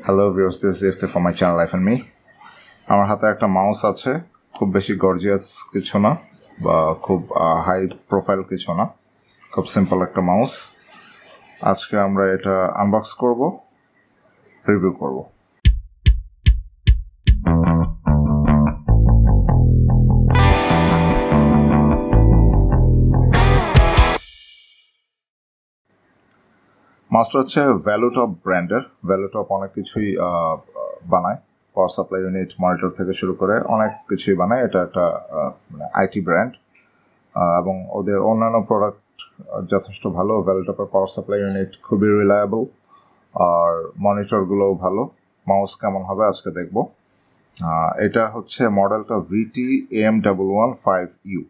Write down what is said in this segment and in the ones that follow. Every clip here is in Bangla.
Hello viewers, this is ifti from my channel Life and Me. আমার হাতে একটা মাউস আছে, খুব বেশি গর্জিয়াস কিছু না বা খুব হাই প্রোফাইল কিছু না, খুব সিম্পল একটা মাউস। আজকে আমরা এটা আনবক্স করব, রিভিউ করব। মাউসটা হচ্ছে VT115 ব্র্যান্ডের। VT115 অনেক কিছুই বানায়, পাওয়ার সাপ্লাই ইউনিট, মনিটর থেকে শুরু করে অনেক কিছুই বানায়। এটা একটা আইটি ব্র্যান্ড এবং ওদের অন্যান্য প্রোডাক্ট যথেষ্ট ভালো। VT115 পাওয়ার সাপ্লাই ইউনিট খুবই রিলায়েবল, আর মনিটরগুলোও ভালো। মাউস কেমন হবে আজকে দেখব। এটা হচ্ছে মডেলটা VT115U।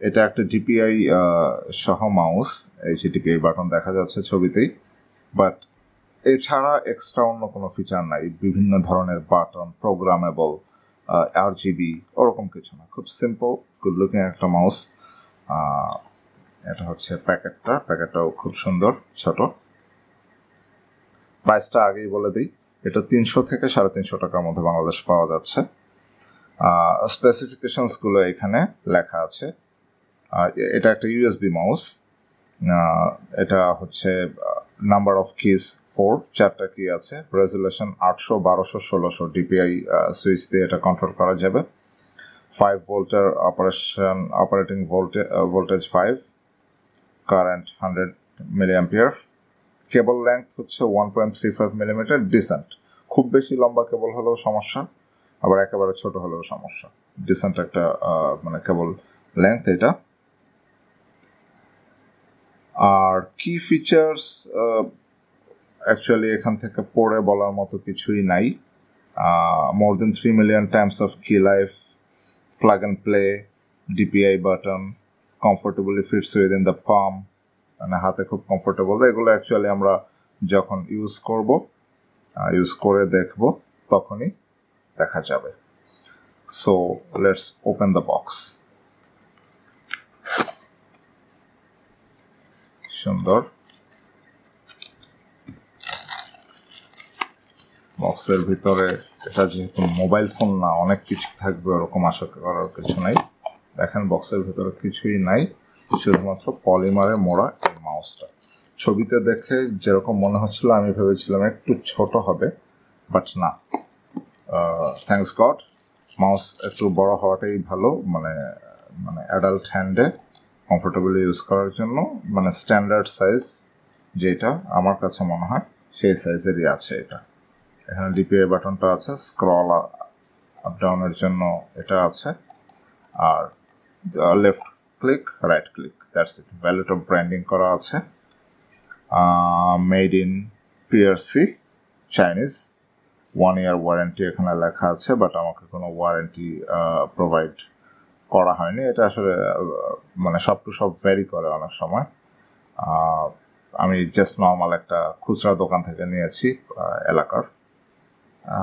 এটা একটা ডিপিআই সহ মাউস, এই যে ডিপিআই বাটন দেখা যাচ্ছে ছবিতেই, বাট এছাড়া এক্সট্রা অন্য কোনো ফিচার নাই। বিভিন্ন ধরনের বাটন, প্রোগ্রামেবল, RGB ওরকম কিছু না, খুব সিম্পল গুড লুকিং একটা মাউস। এটা হচ্ছে প্যাকেটটাও খুব সুন্দর, ছোট। প্রাইসটা আগেই বলে দিই, এটা 300 থেকে 350 টাকার মধ্যে বাংলাদেশ পাওয়া যাচ্ছে। স্পেসিফিকেশনসগুলো এখানে লেখা আছে। এটা একটা ইউএসবি মাউস। এটা হচ্ছে নাম্বার অফ কিজ 4, 4টা কি আছে। রেজুলেশন 800, 1200, 1600 ডিপিআই সুইচ দিয়ে এটা কন্ট্রোল করা যাবে। 5 ভোল্টের অপারেটিং ভোল্টেজ 5, কারেন্ট 100 মিলিঅ্যাম্পিয়ার। কেবল লেংথ হচ্ছে 1.35 মিলিমিটার, ডিসেন্ট। খুব বেশি লম্বা কেবল হলেও সমস্যা, আবার একেবারে ছোট হলেও সমস্যা। ডিসেন্ট একটা কেবল লেংথ এটা। আর কি ফিচার্স অ্যাকচুয়ালি এখান থেকে পড়ে বলার মতো কিছুই নাই। More then 3 million times of কি life, plug and play, DPI button, comfortably fits within the palm, মানে হাতে খুব কমফোর্টেবল। এগুলো অ্যাকচুয়ালি আমরা যখন ইউজ করে দেখব তখনই দেখা যাবে। So let's open the box. সুন্দর বক্সের ভিতরে, এটা যেহেতু মোবাইল ফোন না, অনেক কিছু থাকবে ওরকম আশা করার কিছু নাই। দেখেন বক্সের ভিতরে কিছুই নাই, শুধুমাত্র পলিমারে মোড়া এই মাউসটা। ছবিতে দেখে যেরকম মনে হচ্ছিল, আমি ভেবেছিলাম একটু ছোট হবে, বাট না। থ্যাঙ্কস গড, মাউস একটু বড় হওয়াটাই ভালো, মানে অ্যাডাল্ট হ্যান্ডে কমফোর্টেবলি ইউজ করার জন্য। স্ট্যান্ডার্ড সাইজ যেটা আমার কাছে মনে হয় সেই সাইজেরই আছে এটা। এখানে ডিপিআই বাটনটা আছে, স্ক্রল আপ ডাউনের জন্য এটা আছে, আর left click, right click, that's it. VT115 branding করা আছে, made in PRC, Chinese. 1 year warranty এখানে লেখা আছে, বাট আমাকে কোনো ওয়ারেন্টি প্রোভাইড করা হয়নি। এটা আসলে সব টু সব ভ্যারি করে অনেক সময়। আমি জাস্ট নর্মাল একটা খুচরা দোকান থেকে নিয়েছি এলাকার।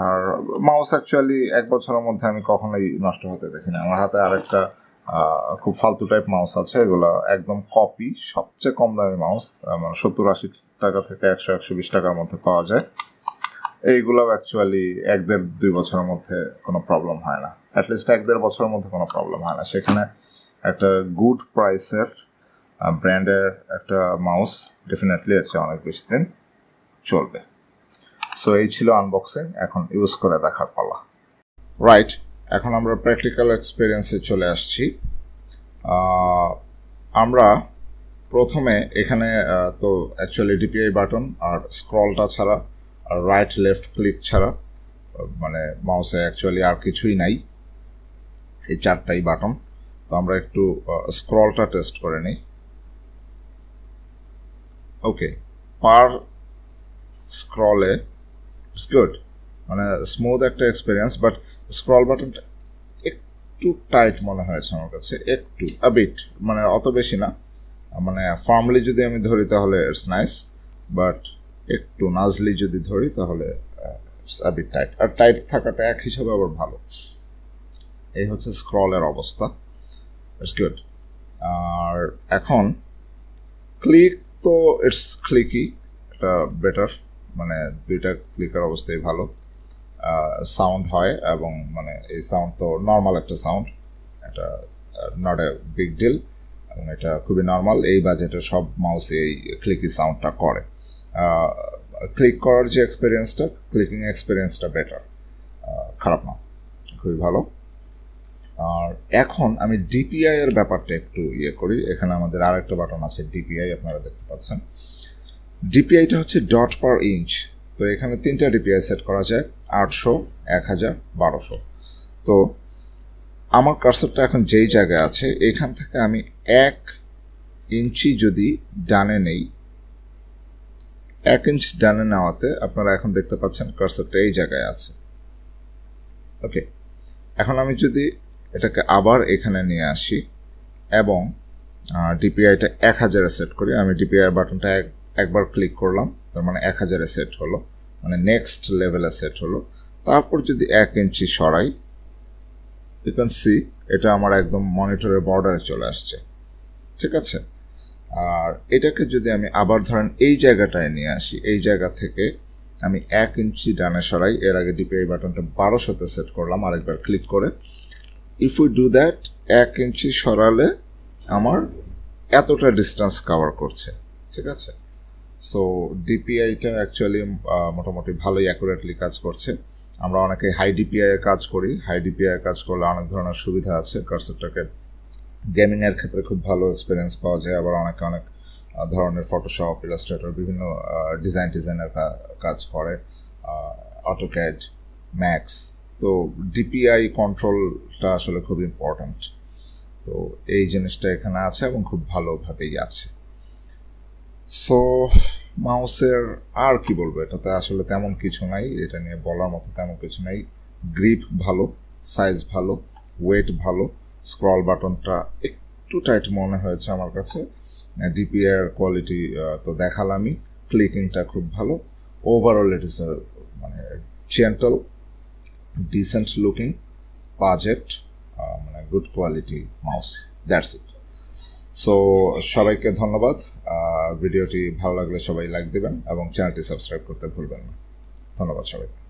আর মাউস অ্যাকচুয়ালি 1 বছরের মধ্যে আমি কখনোই নষ্ট হতে দেখিনি। আমার হাতে আরেকটা খুব ফালতু টাইপ মাউস আছে, এগুলো একদম কপি, সবচেয়ে কম দামি মাউস, 70-80 টাকা থেকে 100-120 টাকার মধ্যে পাওয়া যায়। এইগুলো অ্যাকচুয়ালি 1-1.5-2 বছরের মধ্যে কোনো প্রবলেম হয় না, অ্যাটলিস্ট 1-1.5 বছরের মধ্যে কোনো প্রবলেম হয় না। সেখানে একটা গুড প্রাইসের ব্র্যান্ডের একটা মাউস ডেফিনেটলি এর চেয়ে অনেক বেশি দিন চলবে। সো এই ছিল আনবক্সিং, এখন ইউজ করে দেখার পালা। রাইট, এখন আমরা প্র্যাকটিক্যাল এক্সপিরিয়েন্সে চলে আসছি। আমরা প্রথমে এখানে তো অ্যাকচুয়ালি ডিপিআই বাটন আর স্ক্রলটা ছাড়া, আর রাইট লেফট ক্লিক ছাড়া মাউসে অ্যাকচুয়ালি আর কিছুই নাই, এই 4টাই বাটন। তো আমরা একটু স্ক্রলটা টেস্ট করে নিই। ওকে, পার স্ক্রলে ইটস গুড, স্মুথ একটা এক্সপিরিয়েন্স, বাট স্ক্রল বাটনটা একটু টাইট মনে হয়েছে আমার কাছে, একটু আবিট, অত বেশি না। ফার্মলি যদি আমি ধরি তাহলে ইটস নাইস, বাট একটু নাজলি যদি ধরি তাহলে ইটস আবিট টাইট। আর টাইট থাকাটা এক হিসাবে আবার ভালো। এই হচ্ছে স্ক্রলের অবস্থা, ইটস গুড। আর এখন ক্লিক তো ইটস ক্লিকি, এটা বেটার, মানে দুইটা ক্লিকের অবস্থায় ভালো সাউন্ড হয়, এবং মানে এই সাউন্ড তো নর্মাল একটা সাউন্ড, এটা নট এ বিগ ডিল, এবং এটা খুবই নর্মাল। এই বাজেটে সব মাউস এই ক্লিকি সাউন্ডটা করে। ক্লিক করার যে এক্সপিরিয়েন্সটা, ক্লিকিং এক্সপিরিয়েন্সটা বেটার, খারাপ না, খুবই ভালো। আর এখন আমি ডিপিআই এর ব্যাপারটা একটু করি। এখানে আমাদের আরেকটা বাটন আছে ডিপিআই, আপনারা দেখতে পাচ্ছেন। ডিপিআইটা হচ্ছে ডট পার ইঞ্চ। তো এখানে 3টা ডিপিআই সেট করা যায়, 800, 1000, 1200। তো আমার কার্সারটা এখন যেই জায়গায় আছে, এখান থেকে আমি 1 ইঞ্চি যদি ডানে নেই, 1 ইঞ্চ ডানে নেওয়াতে আপনারা এখন দেখতে পাচ্ছেন কার্সারটা এই জায়গায় আছে। ওকে, এখন আমি যদি এটাকে আবার এখানে নিয়ে আসি এবং ডিপিআইটা 1000 এ সেট করি, আমি ডিপিআই বাটনটা একবার ক্লিক করলাম, তার মানে 1000 এ সেট হলো, মানে নেক্সট লেভেলে সেট হলো। তারপর যদি 1 ইঞ্চি সরাই, ইউ ক্যান সি এটা আমার একদম মনিটরের বর্ডারে চলে আসছে, ঠিক আছে। আর এটাকে যদি আমি আবার ধরেন এই জায়গাটায় নিয়ে আসি, এই জায়গা থেকে আমি 1 ইঞ্চি ডানে সরাই, এর আগে ডিপিআই বাটনটা 1200-তে সেট করলাম, আরেকবার ক্লিক করে ইফ উই ডু দ্যাট, 1 ইঞ্চি সরালে আমার এতটা ডিস্টেন্স কভার করছে, ঠিক আছে। সো ডিপিআইটা অ্যাকচুয়ালি মোটামুটি ভালোই অ্যাকুরেটলি কাজ করছে। আমরা অনেকে হাই ডিপিআই এ কাজ করি, হাই ডিপিআই কাজ করলে অনেক ধরনের সুবিধা আছে। কার্সারটাকে গেমিংয়ের ক্ষেত্রে খুব ভালো এক্সপিরিয়েন্স পাওয়া যায়, আবার অনেকে অনেক ধরনের ফটোশপ, ইলাস্ট্রেটর, বিভিন্ন ডিজাইনের কাজ করে, অটোক্যাড, ম্যাক্স। তো ডিপিআই কন্ট্রোলটা আসলে খুব ইম্পর্ট্যান্ট। তো এই জিনিসটা এখানে আছে এবং খুব ভালোভাবেই আছে। সো মাউসের আর কি বলবো, এটাতে আসলে তেমন কিছু নাই, এটা নিয়ে বলার মতো তেমন কিছু নাই। গ্রিপ ভালো, সাইজ ভালো, ওয়েট ভালো, স্ক্রল বাটনটা একটু টাইট মনে হয়েছে আমার কাছে। ডিপিআই এর কোয়ালিটি তো দেখালামই, ক্লিকিংটা খুব ভালো। ওভারঅল ইট ইস মানে জেন্টল, ডিসেন্ট লুকিং, বাজেট, মানে good quality mouse, that's it. So সবাইকে ধন্যবাদ। ভিডিওটি ভালো লাগলে সবাই লাইক দেবেন এবং চ্যানেলটি সাবস্ক্রাইব করতে ভুলবেন না। ধন্যবাদ সবাইকে।